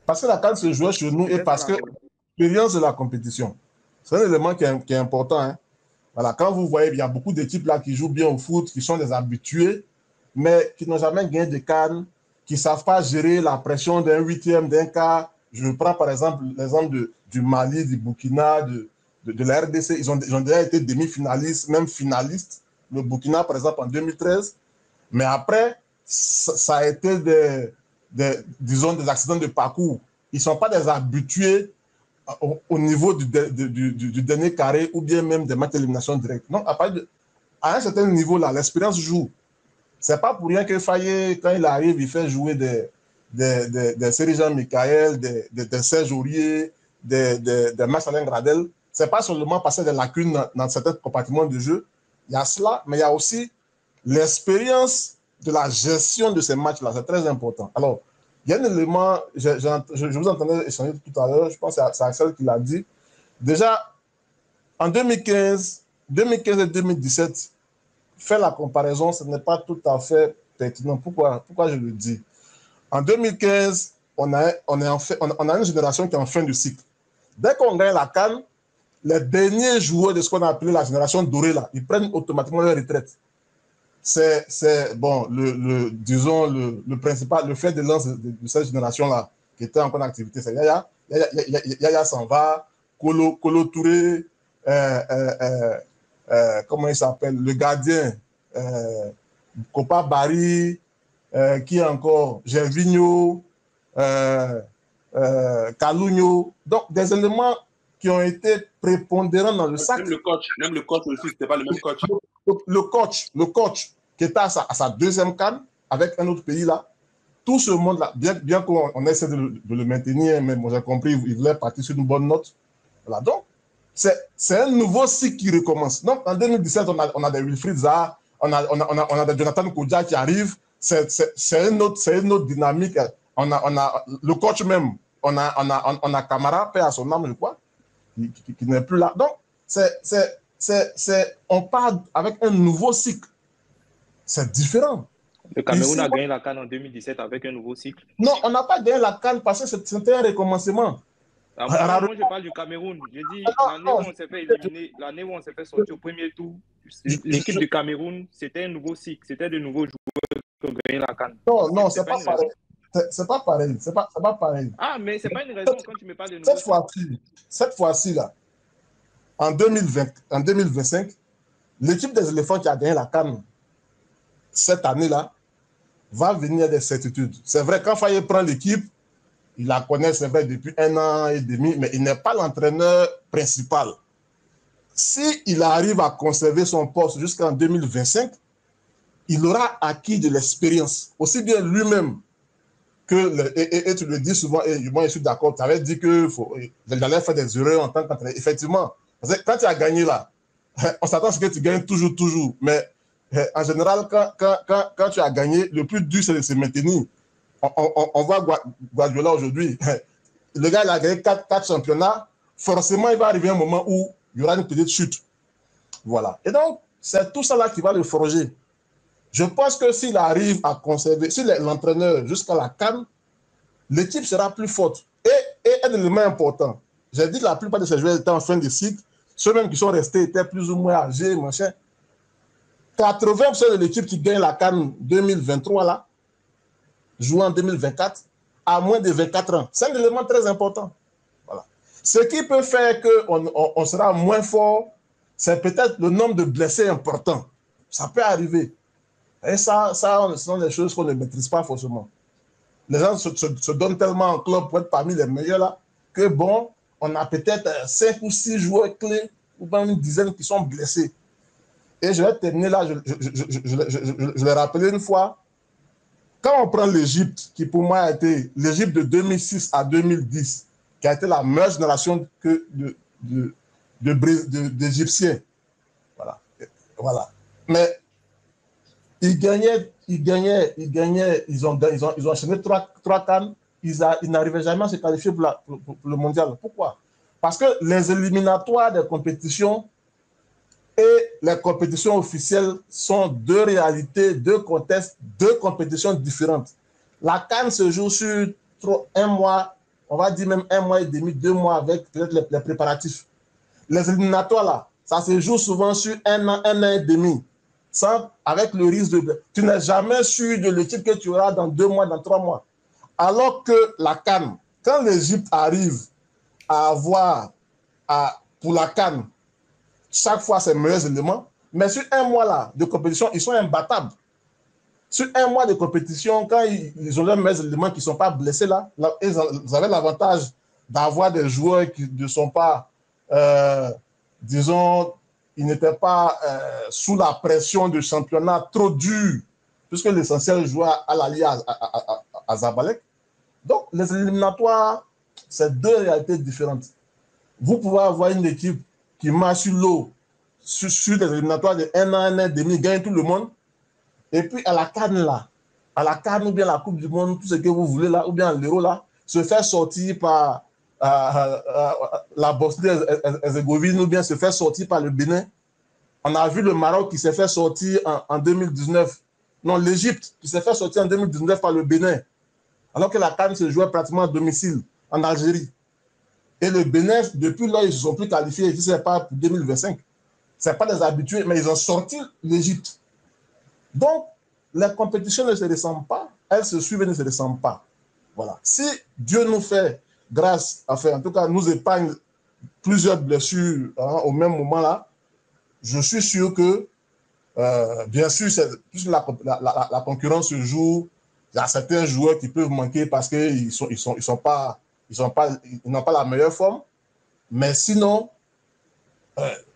Parce que la CAN se jouait chez nous et parce que l'expérience de la compétition. C'est un élément qui est important. Hein. Voilà, quand vous voyez, il y a beaucoup d'équipes là qui jouent bien au foot, qui sont des habitués, mais qui n'ont jamais gagné de CAN, qui ne savent pas gérer la pression d'un huitième, d'un quart. Je prends par exemple l'exemple du Mali, du Burkina, de la RDC. Ils ont déjà été demi-finalistes, même finalistes. Le Burkina, par exemple, en 2013. Mais après, ça a été disons, des accidents de parcours. Ils ne sont pas des habitués au niveau du dernier carré ou bien même des matchs d'élimination directe. Donc, à un certain niveau, là, l'expérience joue. Ce n'est pas pour rien que Fayet, quand il arrive, il fait jouer des Seri Jean-Michael, des Serge Aurier, des Marcelin Gradel. Ce n'est pas seulement passer des lacunes dans certains compartiments de jeu. Il y a cela, mais il y a aussi l'expérience de la gestion de ces matchs-là. C'est très important. Alors, il y a un élément, je vous entendais échanger tout à l'heure, je pense que c'est Axel qui l'a dit. Déjà, en 2015 et 2017, faire la comparaison, ce n'est pas tout à fait pertinent. Pourquoi je le dis? En 2015, on a une génération qui est en fin de cycle. Dès qu'on gagne la CAN, les derniers joueurs de ce qu'on a appelé la génération dorée, là, ils prennent automatiquement leur retraite. C'est bon, disons, le principal, le fait de lance de cette génération-là, qui était encore en activité, c'est Yaya s'en va, Kolo Touré, comment il s'appelle, le gardien, Kopa Barry, qui est encore, Gervinho, Kalunyo. Donc, des éléments qui ont été prépondérants dans le sac. Même le coach aussi, c'était pas le même coach. Le coach qui était à sa deuxième CAN avec un autre pays là, tout ce monde-là, bien qu'on essaie de le maintenir, mais moi j'ai compris, il voulait partir sur une bonne note. Voilà, donc, c'est un nouveau cycle qui recommence. Donc, en 2017, on a des Wilfried Zaha, on a des Jonathan Kodja qui arrivent. C'est une autre dynamique. On a le coach même, on a Camara, paix à son âme, je crois, qui n'est plus là. Donc, on part avec un nouveau cycle. C'est différent. Le Cameroun a gagné la CAN en 2017 avec un nouveau cycle. Non, on n'a pas gagné la CAN parce que c'était un recommencement. Moi, je parle du Cameroun. Je dis l'année où on s'est fait éliminer, l'année où on s'est fait sortir au premier tour, l'équipe du Cameroun, c'était un nouveau cycle. C'était de nouveaux joueurs qui ont gagné la CAN. Non, c'est pas pareil. C'est pas pareil. C'est pas pareil. Ah, mais c'est pas une raison quand tu me parles de nouveau cycle. Cette fois-ci, là, en 2025, l'équipe des éléphants qui a gagné la CAN cette année-là va venir des certitudes. C'est vrai, quand Faye prend l'équipe, il la connaît, c'est vrai, depuis 1 an et demi, mais il n'est pas l'entraîneur principal. S'il arrive à conserver son poste jusqu'en 2025, il aura acquis de l'expérience, aussi bien lui-même que, et tu le dis souvent, et moi je suis d'accord, tu avais dit qu'il allait faire des erreurs en tant qu'entraîneur. Effectivement, parce que quand tu as gagné là, on s'attend à ce que tu gagnes toujours, mais en général, quand tu as gagné, le plus dur, c'est de se maintenir. On voit Guardiola aujourd'hui. Le gars, il a gagné 4 championnats. Forcément, il va arriver un moment où il y aura une petite chute. Voilà. Et donc, c'est tout ça là qui va le forger. Je pense que s'il arrive à conserver, s'il est l'entraîneur jusqu'à la CAN, l'équipe sera plus forte. Et un élément important, j'ai dit que la plupart de ces joueurs étaient en fin de cycle. Ceux même qui sont restés étaient plus ou moins âgés, machin. 80% de l'équipe qui gagne la CAN 2023 là, joue en 2024, à moins de 24 ans. C'est un élément très important. Voilà. Ce qui peut faire qu'on sera moins fort, c'est peut-être le nombre de blessés important. Ça peut arriver. Et ça, ce sont des choses qu'on ne maîtrise pas forcément. Les gens se donnent tellement en club pour être parmi les meilleurs là, que bon, on a peut-être 5 ou 6 joueurs clés, ou bien une dizaine qui sont blessés. Et je vais terminer là, je l'ai rappelé une fois. Quand on prend l'Égypte, qui pour moi a été l'Égypte de 2006 à 2010, qui a été la meilleure génération d'Égyptiens. Voilà. Mais ils ont enchaîné 3 CAN, ils n'arrivaient jamais à se qualifier pour le mondial. Pourquoi? Parce que les éliminatoires des compétitions et les compétitions officielles sont 2 réalités, 2 contextes, 2 compétitions différentes. La CAN se joue sur 1 mois, on va dire même 1 mois et demi, 2 mois avec peut-être les préparatifs. Les éliminatoires là, ça se joue souvent sur 1 an, 1 an et demi, avec le risque de... Tu n'es jamais sûr de l'équipe que tu auras dans 2 mois, dans 3 mois. Alors que la CAN, quand l'Égypte arrive à avoir, pour la CAN, chaque fois ses meilleurs éléments, mais sur 1 mois là, de compétition, ils sont imbattables. Sur 1 mois de compétition, quand ils ont leurs meilleurs éléments qui ne sont pas blessés là, ils avaient l'avantage d'avoir des joueurs qui ne sont pas, disons, ils n'étaient pas sous la pression de championnat trop dur, puisque l'essentiel jouait à l'Ali à Zabalek. Donc, les éliminatoires, c'est 2 réalités différentes. Vous pouvez avoir une équipe qui marche sur l'eau, sur des éliminatoires de 1 an, 1 an et demi, gagne tout le monde. Et puis à la CAN là, à la CAN ou bien la Coupe du Monde, tout ce que vous voulez là, ou bien l'Euro là, se faire sortir par la Bosnie-Herzégovine ou bien se faire sortir par le Bénin. On a vu le Maroc qui s'est fait sortir en 2019 Non, l'Égypte, qui s'est fait sortir en 2019 par le Bénin, alors que la CAN se jouait pratiquement à domicile, en Algérie. Et le Bénin, depuis là, ils ne se sont plus qualifiés, je ne sais pas, pour 2025. Ce n'est pas des habitués, mais ils ont sorti l'Égypte. Donc, les compétitions ne se ressemblent pas, elles se suivent et ne se ressemblent pas. Voilà. Si Dieu nous fait grâce, enfin, en tout cas, nous épargne plusieurs blessures au même moment là, je suis sûr que, bien sûr, plus la concurrence se joue, il y a certains joueurs qui peuvent manquer parce qu'ils n'ont pas la meilleure forme. Mais sinon,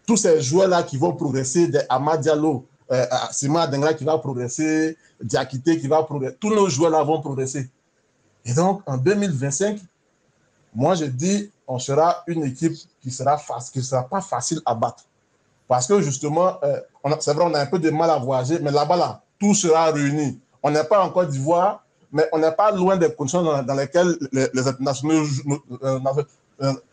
tous ces joueurs-là qui vont progresser, des Amad Diallo, Sima Adengra qui va progresser, Diakité qui va progresser, tous nos joueurs-là vont progresser. Et donc, en 2025, moi, je dis, on sera une équipe qui sera pas facile à battre. Parce que justement, c'est vrai, on a un peu de mal à voyager, mais là-bas, là, tout sera réuni. On n'est pas en Côte d'Ivoire, mais on n'est pas loin des conditions dans lesquelles les internationaux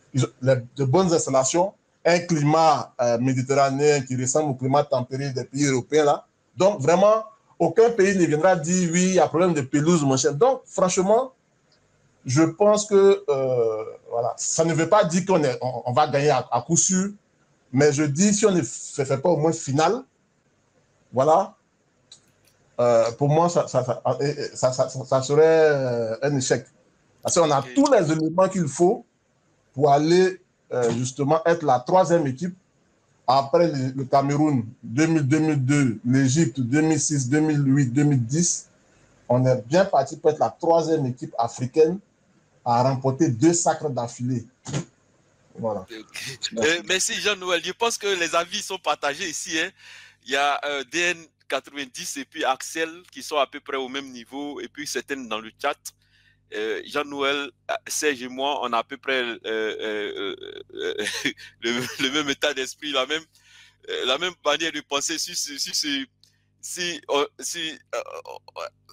de bonnes installations, un climat méditerranéen qui ressemble au climat tempéré des pays européens. Là. Donc, vraiment, aucun pays ne viendra dire oui, il y a problème de pelouse, mon cher. Donc, franchement, je pense que voilà, ça ne veut pas dire qu'on va gagner à coup sûr, mais je dis, si on ne fait pas au moins finale, voilà, pour moi, ça serait un échec. Parce qu'on a tous les éléments qu'il faut pour aller justement être la troisième équipe après le Cameroun 2002, l'Égypte 2006, 2008, 2010. On est bien parti pour être la troisième équipe africaine à remporter 2 sacres d'affilée. Voilà. Merci Jean-Noël. Je pense que les avis sont partagés ici. Hein. Il y a DN90 et puis Axel qui sont à peu près au même niveau et puis certaines dans le chat. Jean-Noël, Serge et moi, on a à peu près le même état d'esprit, la même manière de penser si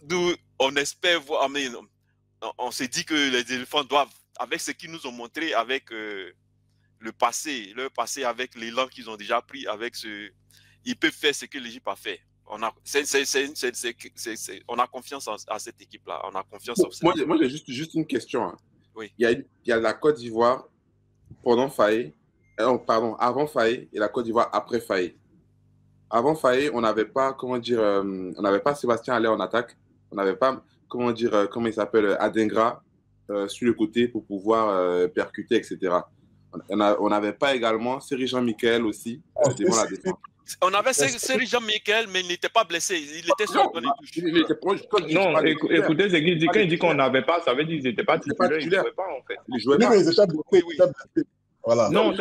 nous, on espère voir, mais on s'est dit que les éléphants doivent, avec ce qu'ils nous ont montré, avec leur passé avec l'élan qu'ils ont déjà pris, ils peuvent faire ce que l'Égypte a fait. On a confiance à cette équipe-là. On a confiance en cette équipe. Moi, j'ai juste une question. Hein. Oui. Il y a la Côte d'Ivoire pendant Faye, avant Faye et la Côte d'Ivoire après Faye. Avant Faye, on n'avait pas, on n'avait pas Sébastien Haller en attaque. On n'avait pas, comment il s'appelle, Adengra sur le côté pour pouvoir percuter, etc. On n'avait pas également Seri Jean-Michel aussi devant la défense. On avait Seri Jean-Michel, mais il n'était pas blessé. Il était sur le touche. Non, écoutez, quand il dit qu'on n'avait pas, ça veut dire qu'ils n'étaient pas titulaires. Ils ne jouaient pas, en fait. Ils jouaient pas. Ils étaient blessés. Voilà. Non,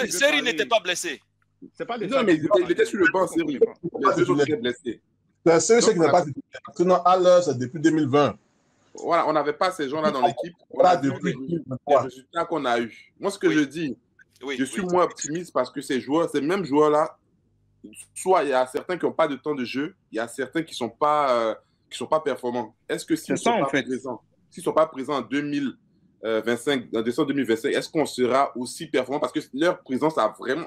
Seri n'était pas blessé. Non, mais il était sur le banc, Seri. Les deux autres étaient blessés. C'est Seri qui n'est pas titulaire. Sinon, à l'heure, c'est depuis 2020. Voilà, on n'avait pas ces gens-là dans l'équipe. Voilà depuis les résultats qu'on a eus. Moi, ce que je dis, je suis moins optimiste parce que ces mêmes joueurs-là, soit il y a certains qui n'ont pas de temps de jeu, il y a certains qui ne sont pas performants. Est-ce que s'ils ne sont pas présents en 2025, en décembre 2025, est-ce qu'on sera aussi performant? Parce que leur présence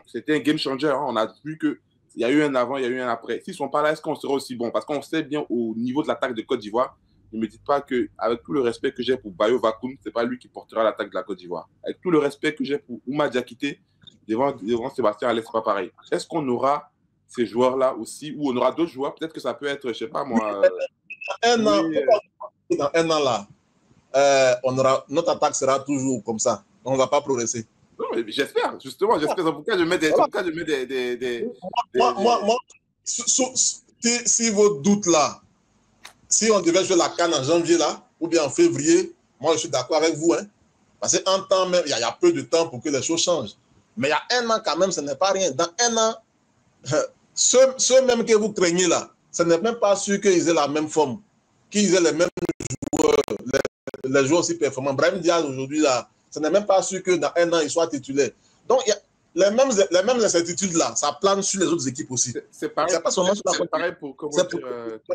c'était un game changer. Hein. On a vu qu'il y a eu un avant, il y a eu un après. S'ils ne sont pas là, est-ce qu'on sera aussi bon? Parce qu'on sait bien au niveau de l'attaque de Côte d'Ivoire, ne me dites pas qu'avec tout le respect que j'ai pour Bayo Vakoun, ce n'est pas lui qui portera l'attaque de la Côte d'Ivoire. Avec tout le respect que j'ai pour Ouma Diakité, devant Sébastien Haller, ce n'est pas pareil. Est-ce qu'on aura ces joueurs-là aussi, ou on aura d'autres joueurs? Peut-être que ça peut être, je ne sais pas moi... Dans un an là, notre attaque sera toujours comme ça. On ne va pas progresser. Non, mais j'espère, justement. C'est pourquoi je mets des... Moi, si vos doutes là, si on devait jouer la CAN en janvier là, ou bien en février, moi je suis d'accord avec vous. Hein, parce qu'en temps même, il y a peu de temps pour que les choses changent. Mais il y a un an quand même, ce n'est pas rien. Dans un an, ceux même que vous craignez là, ce n'est même pas sûr qu'ils aient la même forme, qu'ils aient les mêmes joueurs, les joueurs aussi performants. Brahim Diaz aujourd'hui là, ce n'est même pas sûr que dans un an, il soit titulaire. Donc, il y a les mêmes incertitudes là, ça plane sur les autres équipes aussi. C'est pareil, pareil pour comment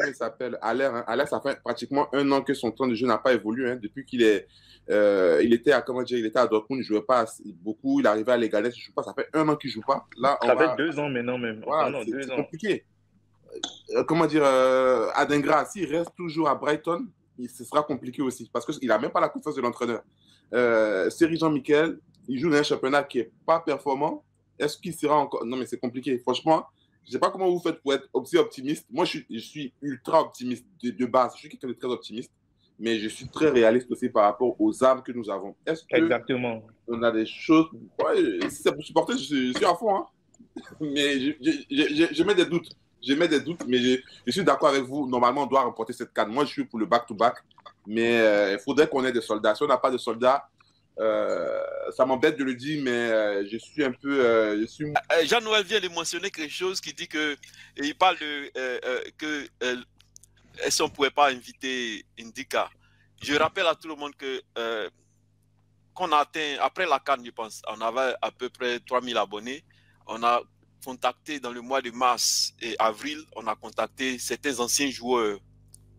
il s'appelle Haller. Hein. Haller, ça fait pratiquement un an que son temps de jeu n'a pas évolué. Hein. Depuis qu'il était à Dortmund, il ne jouait pas beaucoup. Il arrivait à l'Egalès, il ne joue pas. Ça fait un an qu'il ne joue pas. Là, ça fait 2 ans maintenant même. Voilà, c'est compliqué. comment dire, Adingra, s'il reste toujours à Brighton, ce sera compliqué aussi parce qu'il n'a même pas la confiance de l'entraîneur. Seri Jean-Michel, il joue dans un championnat qui n'est pas performant. Est-ce qu'il sera encore... Non, mais c'est compliqué. Franchement, je ne sais pas comment vous faites pour être aussi optimiste. Moi, je suis ultra optimiste de base. Je suis quelqu'un de très optimiste, mais je suis très réaliste aussi par rapport aux armes que nous avons. Est-ce qu'on a des choses... Ouais, si c'est pour supporter, je suis à fond. Hein. Mais je mets des doutes. Je mets des doutes, mais je suis d'accord avec vous. Normalement, on doit remporter cette CAN. Moi, je suis pour le back-to-back, mais il faudrait qu'on ait des soldats. Si on n'a pas de soldats, ça m'embête de le dire, mais je suis un peu... Jean-Noël vient de mentionner quelque chose qui dit que... Il parle de... que est-ce qu'on ne pouvait pas inviter Indika? Je rappelle à tout le monde que qu'on a atteint, après la CAN, je pense, on avait à peu près 3000 abonnés. On a contacté dans le mois de mars et avril, on a contacté certains anciens joueurs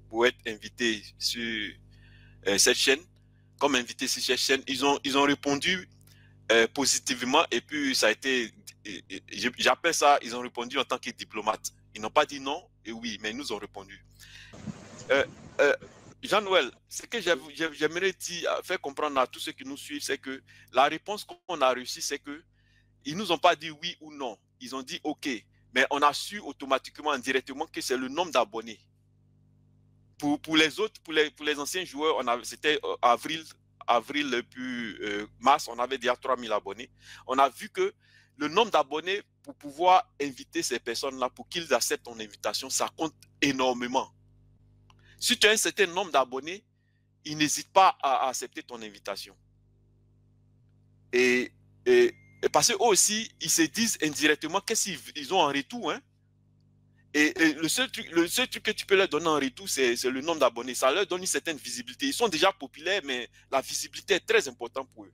pour être invités sur cette chaîne. Comme invités sur cette chaîne, ils ont répondu positivement et puis ça a été, j'appelle ça, ils ont répondu en tant que diplomates. Ils n'ont pas dit non et oui, mais ils nous ont répondu. Jean-Noël, ce que j'aimerais faire comprendre à tous ceux qui nous suivent, c'est que la réponse qu'on a reçue, c'est que ils nous ont pas dit oui ou non. Ils ont dit OK. Mais on a su automatiquement, indirectement, que c'est le nombre d'abonnés. Pour les autres, pour les anciens joueurs, c'était avril puis mars, on avait déjà 3000 abonnés. On a vu que le nombre d'abonnés pour pouvoir inviter ces personnes-là, pour qu'ils acceptent ton invitation, ça compte énormément. Si tu as un certain nombre d'abonnés, ils n'hésitent pas à accepter ton invitation. Et parce qu'eux aussi, ils se disent indirectement qu'est-ce qu'ils ont en retour. Hein? Et le seul truc que tu peux leur donner en retour, c'est le nombre d'abonnés. Ça leur donne une certaine visibilité. Ils sont déjà populaires, mais la visibilité est très importante pour eux.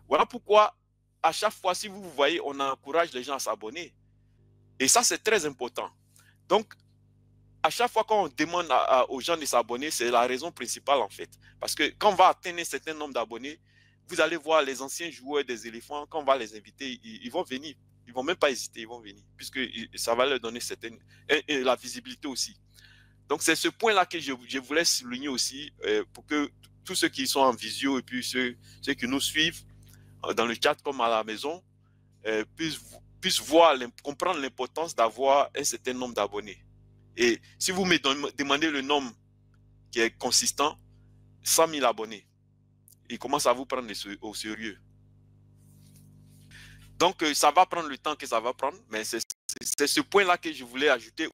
Voilà pourquoi, à chaque fois, si vous voyez, on encourage les gens à s'abonner. Et ça, c'est très important. Donc, à chaque fois qu'on demande aux gens de s'abonner, c'est la raison principale, en fait. Parce que quand on va atteindre un certain nombre d'abonnés, vous allez voir les anciens joueurs des éléphants, quand on va les inviter, ils vont venir. Ils ne vont même pas hésiter, ils vont venir. Puisque ça va leur donner et la visibilité aussi. Donc, c'est ce point-là que je voulais souligner aussi pour que tous ceux qui sont en visio et puis ceux qui nous suivent dans le chat comme à la maison puissent voir, comprendre l'importance d'avoir un certain nombre d'abonnés. Et si vous me demandez le nombre qui est consistant, 100 000 abonnés. Ils commencent à vous prendre au sérieux. Donc, ça va prendre le temps que ça va prendre, mais c'est ce point-là que je voulais ajouter